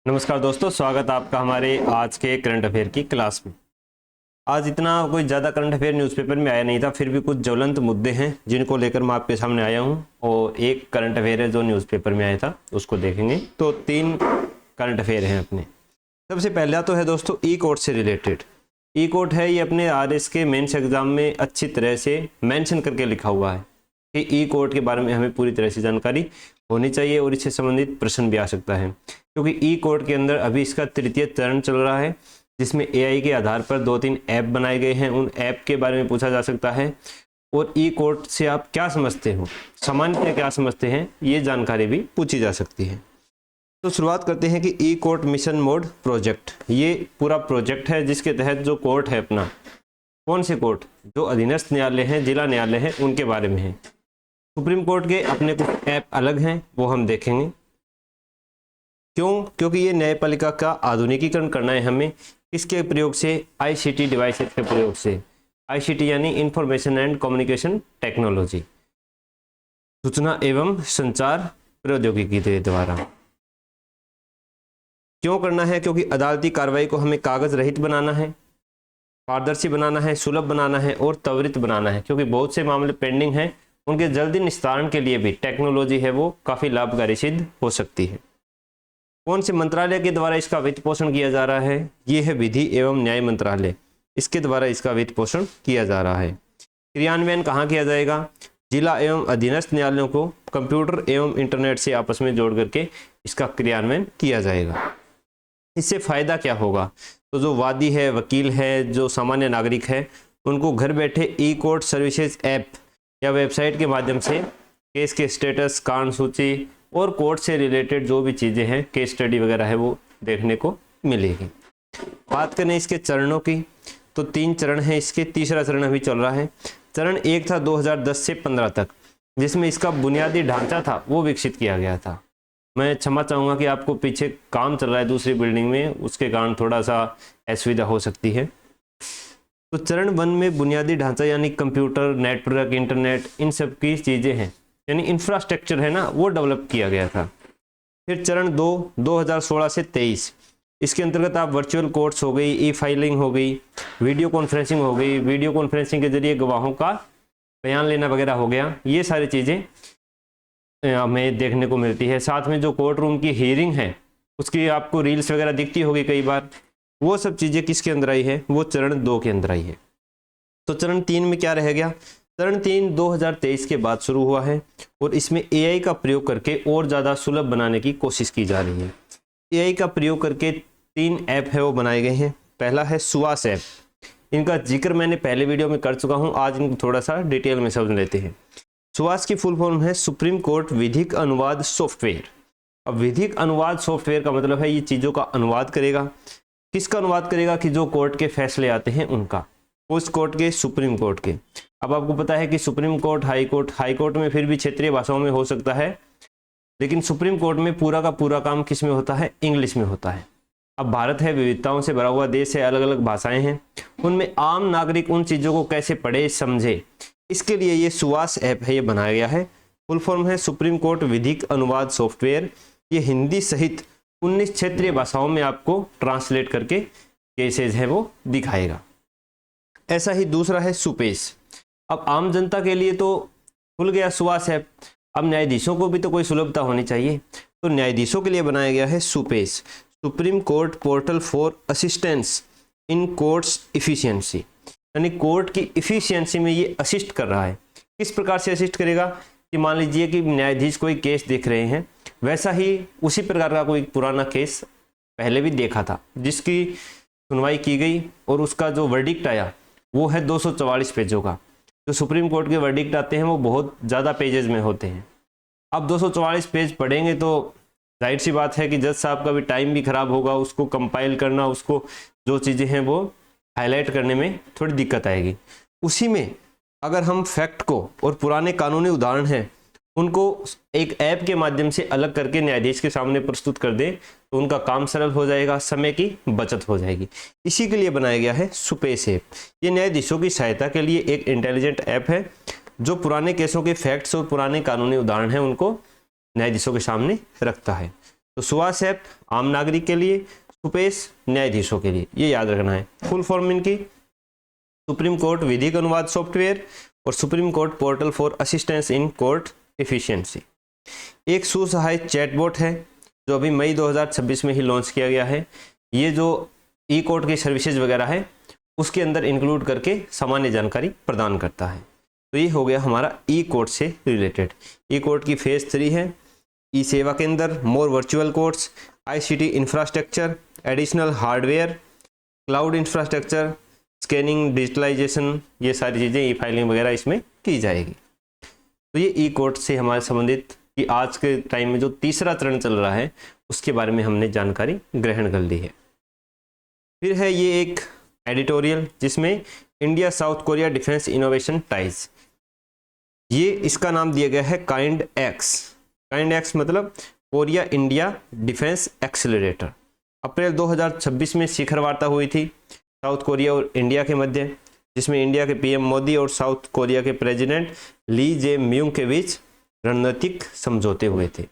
नमस्कार दोस्तों, स्वागत है आपका हमारे आज के करंट अफेयर की क्लास में। आज इतना कोई ज़्यादा करंट अफेयर न्यूज़पेपर में आया नहीं था, फिर भी कुछ ज्वलंत मुद्दे हैं जिनको लेकर मैं आपके सामने आया हूं। और एक करंट अफेयर है जो न्यूज़पेपर में आया था, उसको देखेंगे। तो 3 करंट अफेयर हैं अपने। सबसे पहला तो है दोस्तों ई कोर्ट से रिलेटेड। ई कोर्ट है, ये अपने RS के मेंस एग्जाम में अच्छी तरह से मेंशन करके लिखा हुआ है कि ई कोर्ट के बारे में हमें पूरी तरह से जानकारी होनी चाहिए और इससे संबंधित प्रश्न भी आ सकता है, क्योंकि ई कोर्ट के अंदर अभी इसका तृतीय चरण चल रहा है, जिसमें AI के आधार पर 2-3 ऐप बनाए गए हैं। उन ऐप के बारे में पूछा जा सकता है और ई कोर्ट से आप क्या समझते हो, सामान्यतः क्या समझते हैं, ये जानकारी भी पूछी जा सकती है। तो शुरुआत करते हैं कि ई कोर्ट मिशन मोड प्रोजेक्ट, ये पूरा प्रोजेक्ट है जिसके तहत जो कोर्ट है अपना, कौन से कोर्ट, जो अधीनस्थ न्यायालय हैं, जिला न्यायालय हैं, उनके बारे में है। सुप्रीम कोर्ट के अपने कुछ ऐप अलग हैं, वो हम देखेंगे। क्यों? क्योंकि ये न्यायपालिका का आधुनिकीकरण करना है हमें। किसके प्रयोग से? ICT डिवाइसेस के प्रयोग से। ICT यानी इंफॉर्मेशन एंड कम्युनिकेशन टेक्नोलॉजी, सूचना एवं संचार प्रौद्योगिकी के द्वारा। क्यों करना है? क्योंकि अदालती कार्रवाई को हमें कागज रहित बनाना है, पारदर्शी बनाना है, सुलभ बनाना है और त्वरित बनाना है, क्योंकि बहुत से मामले पेंडिंग हैं। उनके जल्दी निस्तारण के लिए भी टेक्नोलॉजी है वो काफ़ी लाभकारी सिद्ध हो सकती है। कौन से मंत्रालय के द्वारा इसका वित्त पोषण किया जा रहा है? ये है विधि एवं न्याय मंत्रालय, इसके द्वारा इसका वित्त पोषण किया जा रहा है। क्रियान्वयन कहाँ किया जाएगा? जिला एवं अधीनस्थ न्यायालयों को कंप्यूटर एवं इंटरनेट से आपस में जोड़ करके इसका क्रियान्वयन किया जाएगा। इससे फायदा क्या होगा? तो जो वादी है, वकील है, जो सामान्य नागरिक है, उनको घर बैठे ई कोर्ट सर्विसेज ऐप या वेबसाइट के माध्यम से केस के स्टेटस, कारण सूची और कोर्ट से रिलेटेड जो भी चीज़ें हैं, केस स्टडी वगैरह है, वो देखने को मिलेगी। बात करें इसके चरणों की, तो 3 चरण हैं इसके। तीसरा चरण अभी चल रहा है। चरण 1 था 2010 से 15 तक, जिसमें इसका बुनियादी ढांचा था वो विकसित किया गया था। मैं क्षमा चाहूँगा कि आपको पीछे काम चल रहा है दूसरी बिल्डिंग में, उसके कारण थोड़ा सा असुविधा हो सकती है। तो चरण 1 में बुनियादी ढांचा यानी कंप्यूटर, नेटवर्क, इंटरनेट, इन सब की चीज़ें हैं, यानी इंफ्रास्ट्रक्चर है ना, वो डेवलप किया गया था। फिर चरण 2 2016 से 23, इसके अंतर्गत आप वर्चुअल कोर्ट्स हो गई, ई फाइलिंग हो गई, वीडियो कॉन्फ्रेंसिंग हो गई, वीडियो कॉन्फ्रेंसिंग के जरिए गवाहों का बयान लेना वगैरह हो गया। ये सारी चीज़ें हमें देखने को मिलती है। साथ में जो कोर्ट रूम की हियरिंग है, उसकी आपको रील्स वगैरह दिखती होगी कई बार, वो सब चीज़ें किसके अंदर आई है? वो चरण 2 के अंदर आई है। तो चरण 3 में क्या रह गया? चरण 3 2023 के बाद शुरू हुआ है और इसमें AI का प्रयोग करके और ज़्यादा सुलभ बनाने की कोशिश की जा रही है। AI का प्रयोग करके 3 ऐप है वो बनाए गए हैं। पहला है सुवास ऐप, इनका जिक्र मैंने पहले वीडियो में कर चुका हूँ, आज इनको थोड़ा सा डिटेल में समझ लेते हैं। सुवास की फुल फॉर्म है सुप्रीम कोर्ट विधिक अनुवाद सॉफ्टवेयर। अब विधिक अनुवाद सॉफ्टवेयर का मतलब है ये चीज़ों का अनुवाद करेगा। किसका अनुवाद करेगा? कि जो कोर्ट के फैसले आते हैं उनका। उस कोर्ट के, सुप्रीम कोर्ट के। अब आपको पता है कि सुप्रीम कोर्ट, हाई कोर्ट में फिर भी क्षेत्रीय भाषाओं में हो सकता है, लेकिन सुप्रीम कोर्ट में पूरा का पूरा काम किस में होता है? इंग्लिश में होता है। अब भारत है, विविधताओं से भरा हुआ देश है, अलग अलग भाषाएं हैं, उनमें आम नागरिक उन चीज़ों को कैसे पढ़े, समझे, इसके लिए ये सुवास ऐप है, ये बनाया गया है। फुल फॉर्म है सुप्रीम कोर्ट विधिक अनुवाद सॉफ्टवेयर। ये हिंदी सहित 19 क्षेत्रीय भाषाओं में आपको ट्रांसलेट करके केसेज है वो दिखाएगा। ऐसा ही दूसरा है सुपेश। अब आम जनता के लिए तो खुल गया सुवास ऐप, अब न्यायाधीशों को भी तो कोई सुलभता होनी चाहिए, तो न्यायाधीशों के लिए बनाया गया है SUPACE, supreme court portal for assistance in courts efficiency. यानी कोर्ट की इफिशियंसी में ये असिस्ट कर रहा है। किस प्रकार से असिस्ट करेगा? कि मान लीजिए कि न्यायाधीश कोई केस देख रहे हैं, वैसा ही उसी प्रकार का कोई पुराना केस पहले भी देखा था, जिसकी सुनवाई की गई और उसका जो वर्डिक्ट आया वो है 244 पेजों का। जो सुप्रीम कोर्ट के वर्डिक्ट आते हैं वो बहुत ज़्यादा पेजेस में होते हैं। अब 244 पेज पढ़ेंगे तो जाहिर सी बात है कि जज साहब का भी टाइम भी खराब होगा, उसको कंपाइल करना, उसको जो चीज़ें हैं वो हाईलाइट करने में थोड़ी दिक्कत आएगी। उसी में अगर हम फैक्ट को और पुराने कानूनी उदाहरण हैं उनको एक ऐप के माध्यम से अलग करके न्यायाधीश के सामने प्रस्तुत कर दें तो उनका काम सरल हो जाएगा, समय की बचत हो जाएगी। इसी के लिए बनाया गया है सुपेश ऐप। ये न्यायाधीशों की सहायता के लिए एक इंटेलिजेंट ऐप है जो पुराने केसों के फैक्ट्स और पुराने कानूनी उदाहरण हैं उनको न्यायाधीशों के सामने रखता है। तो सुभाष एक्ट आम नागरिक के लिए, सुपेश न्यायाधीशों के लिए, ये याद रखना है। फुल फॉर्म इनकी सुप्रीम कोर्ट विधिक अनुवाद सॉफ्टवेयर और supreme court portal for assistance in court efficiency. एक सुसहायक चैटबॉट है जो अभी मई 2026 में ही लॉन्च किया गया है। ये जो ई कोर्ट की सर्विसेज वगैरह है उसके अंदर इंक्लूड करके सामान्य जानकारी प्रदान करता है। तो ये हो गया हमारा ई कोर्ट से रिलेटेड। ई कोर्ट की फेज 3 है ई सेवा के अंदर more virtual courts, ICT infrastructure, additional hardware, cloud infrastructure, scanning, digitalisation, ये सारी चीज़ें ई फाइलिंग वगैरह इसमें की जाएगी। तो ये ई कोर्ट से हमारे संबंधित कि आज के टाइम में जो तीसरा चरण चल रहा है उसके बारे में हमने जानकारी ग्रहण कर ली है। फिर है ये एक एडिटोरियल जिसमें India south Korea defence innovation ties, ये इसका नाम दिया गया है काइंड एक्स। काइंड एक्स मतलब कोरिया इंडिया डिफेंस एक्सेलरेटर। अप्रैल 2026 में शिखर वार्ता हुई थी साउथ कोरिया और इंडिया के मध्य, जिसमें इंडिया के पीएम मोदी और साउथ कोरिया के प्रेसिडेंट ली जे म्यूंग के बीच रणनीतिक समझौते हुए थे।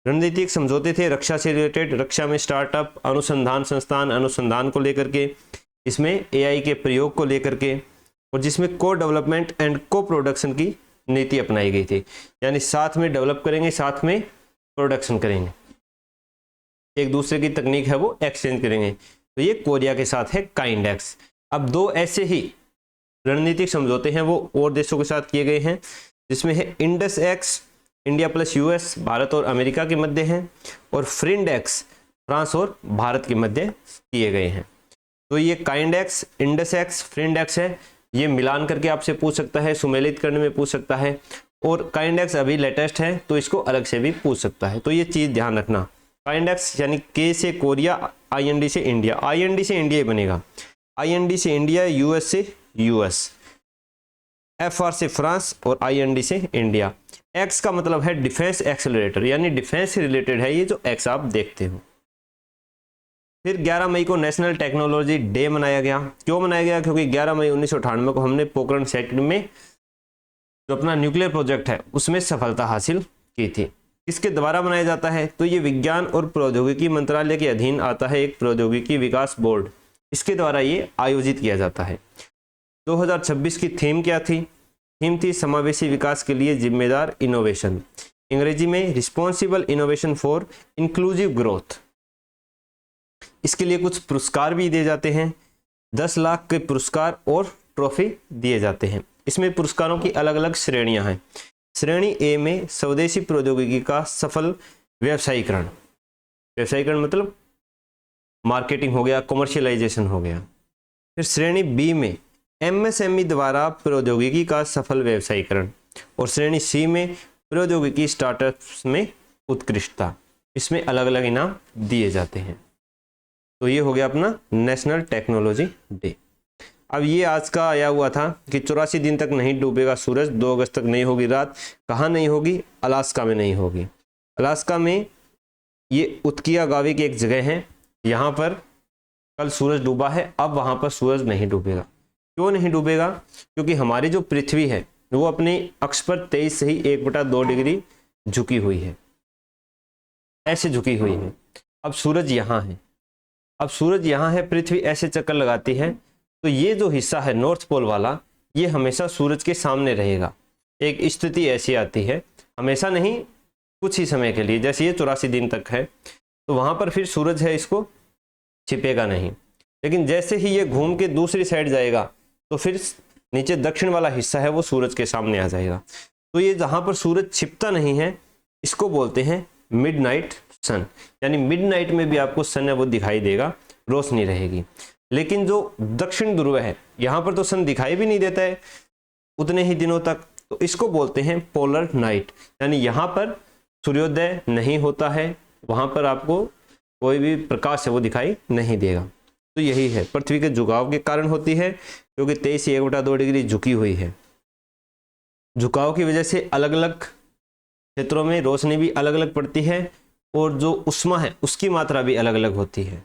रणनीतिक समझौते थे रक्षा से रिलेटेड, रक्षा में स्टार्टअप, अनुसंधान संस्थान, अनुसंधान को लेकर के, इसमें एआई के प्रयोग को लेकर के, और जिसमें को डेवलपमेंट एंड को प्रोडक्शन की नीति अपनाई गई थी। यानी साथ में डेवलप करेंगे, साथ में प्रोडक्शन करेंगे, एक दूसरे की तकनीक है वो एक्सचेंज करेंगे। तो ये कोरिया के साथ है काइंड एक्स। अब दो ऐसे ही रणनीतिक समझौते हैं वो और देशों के साथ किए गए हैं, जिसमें है Indus x, India plus US, Bharat और अमेरिका के मध्य हैं, और फ्रिंड एक्स, फ्रांस और भारत के मध्य किए गए हैं। तो ये काइंड एक्स, इंडस एक्स, फ्रिंड एक्स है, ये मिलान करके आपसे पूछ सकता है, सुमेलित करने में पूछ सकता है, और काइंड एक्स अभी लेटेस्ट है तो इसको अलग से भी पूछ सकता है। तो ये चीज़ ध्यान रखना, काइंड एक्स यानी के से कोरिया, आईएनडी से इंडिया, आईएनडी से इंडिया बनेगा, आईएनडी से इंडिया, यूएस से यूएस, एफआर से फ्रांस और आईएनडी से इंडिया। एक्स का मतलब है डिफेंस एक्सेलरेटर, यानी डिफेंस से रिलेटेड है ये जो एक्स आप देखते हो। फिर 11 मई को नेशनल टेक्नोलॉजी डे मनाया गया। क्यों मनाया गया? क्योंकि 11 मई 1998 को हमने पोखरण सेक्टर में जो अपना न्यूक्लियर प्रोजेक्ट है उसमें सफलता हासिल की थी। किसके द्वारा बनाया जाता है? तो ये विज्ञान और प्रौद्योगिकी मंत्रालय के अधीन आता है एक प्रौद्योगिकी विकास बोर्ड, इसके द्वारा ये आयोजित किया जाता है। 2026 की थीम क्या थी? थीम थी समावेशी विकास के लिए जिम्मेदार इनोवेशन, अंग्रेजी में responsible innovation for inclusive growth. इसके लिए कुछ पुरस्कार भी दिए जाते हैं, 10 लाख के पुरस्कार और ट्रॉफी दिए जाते हैं। इसमें पुरस्कारों की अलग अलग श्रेणियां हैं। श्रेणी ए में स्वदेशी प्रौद्योगिकी का सफल व्यवसायीकरण, व्यवसायीकरण मतलब मार्केटिंग हो गया, कमर्शियलाइजेशन हो गया। फिर श्रेणी बी में एमएसएमई द्वारा प्रौद्योगिकी का सफल व्यवसायीकरण, और श्रेणी सी में प्रौद्योगिकी स्टार्टअप्स में उत्कृष्टता। इसमें अलग अलग इनाम दिए जाते हैं। तो ये हो गया अपना नेशनल टेक्नोलॉजी डे। अब ये आज का आया हुआ था कि 84 दिन तक नहीं डूबेगा सूरज, 2 अगस्त तक नहीं होगी रात। कहाँ नहीं होगी? अलास्का में नहीं होगी। अलास्का में ये उत्किया गावी की एक जगह है, यहाँ पर कल सूरज डूबा है, अब वहाँ पर सूरज नहीं डूबेगा। क्यों नहीं डूबेगा? क्योंकि हमारी जो पृथ्वी है वो अपनी अक्ष पर 23 से ही 1/2 डिग्री झुकी हुई है, ऐसे झुकी हुई है। अब सूरज यहाँ है, अब सूरज यहाँ है, पृथ्वी ऐसे चक्कर लगाती है, तो ये जो हिस्सा है नॉर्थ पोल वाला, ये हमेशा सूरज के सामने रहेगा। एक स्थिति ऐसी आती है, हमेशा नहीं, कुछ ही समय के लिए, जैसे ये 84 दिन तक है, तो वहाँ पर फिर सूरज है, इसको छिपेगा नहीं। लेकिन जैसे ही ये घूम के दूसरी साइड जाएगा तो फिर नीचे दक्षिण वाला हिस्सा है वो सूरज के सामने आ जाएगा। तो ये जहाँ पर सूरज छिपता नहीं है इसको बोलते हैं मिडनाइट सन, यानी मिडनाइट में भी आपको सन है वो दिखाई देगा, रोशनी रहेगी। लेकिन जो दक्षिण ध्रुव है यहाँ पर तो सन दिखाई भी नहीं देता है उतने ही दिनों तक, तो इसको बोलते हैं पोलर नाइट, यानी यहाँ पर सूर्योदय नहीं होता है, वहाँ पर आपको कोई भी प्रकाश है वो दिखाई नहीं देगा। तो यही है, पृथ्वी के झुकाव के कारण होती है, क्योंकि 23 से 1/2 डिग्री झुकी हुई है। झुकाव की वजह से अलग अलग क्षेत्रों में रोशनी भी अलग अलग पड़ती है, और जो उष्मा है उसकी मात्रा भी अलग अलग होती है।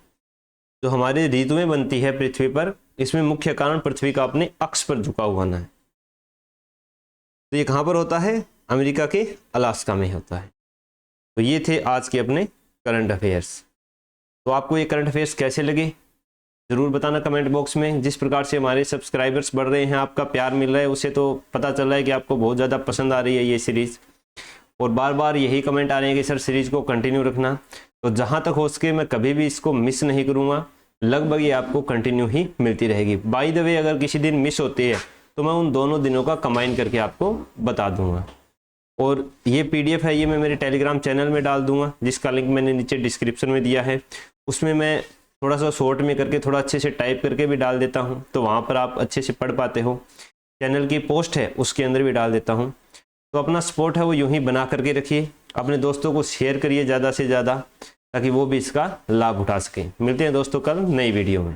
जो हमारी ऋतुएं बनती है पृथ्वी पर, इसमें मुख्य कारण पृथ्वी का अपने अक्ष पर झुका हुआ है। तो ये कहाँ पर होता है? अमेरिका के अलास्का में होता है। तो ये थे आज के अपने करंट अफेयर्स। तो आपको ये करंट अफेयर्स कैसे लगे ज़रूर बताना कमेंट बॉक्स में। जिस प्रकार से हमारे सब्सक्राइबर्स बढ़ रहे हैं, आपका प्यार मिल रहा है, उससे तो पता चल रहा है कि आपको बहुत ज़्यादा पसंद आ रही है ये सीरीज़। और बार बार यही कमेंट आ रहे हैं कि सर सीरीज़ को कंटिन्यू रखना। तो जहाँ तक हो सके मैं कभी भी इसको मिस नहीं करूँगा, लगभग ये आपको कंटिन्यू ही मिलती रहेगी। बाय द वे, अगर किसी दिन मिस होती है तो मैं उन दोनों दिनों का कंबाइन करके आपको बता दूंगा। और ये PDF है, ये मैं मेरे टेलीग्राम चैनल में डाल दूंगा, जिसका लिंक मैंने नीचे डिस्क्रिप्शन में दिया है। उसमें मैं थोड़ा सा शॉर्ट में करके, थोड़ा अच्छे से टाइप करके भी डाल देता हूँ, तो वहाँ पर आप अच्छे से पढ़ पाते हो। चैनल की पोस्ट है उसके अंदर भी डाल देता हूँ। तो अपना सपोर्ट है वो यूं ही बना करके रखिए, अपने दोस्तों को शेयर करिए ज़्यादा से ज़्यादा, ताकि वो भी इसका लाभ उठा सकें। मिलते हैं दोस्तों कल नई वीडियो में।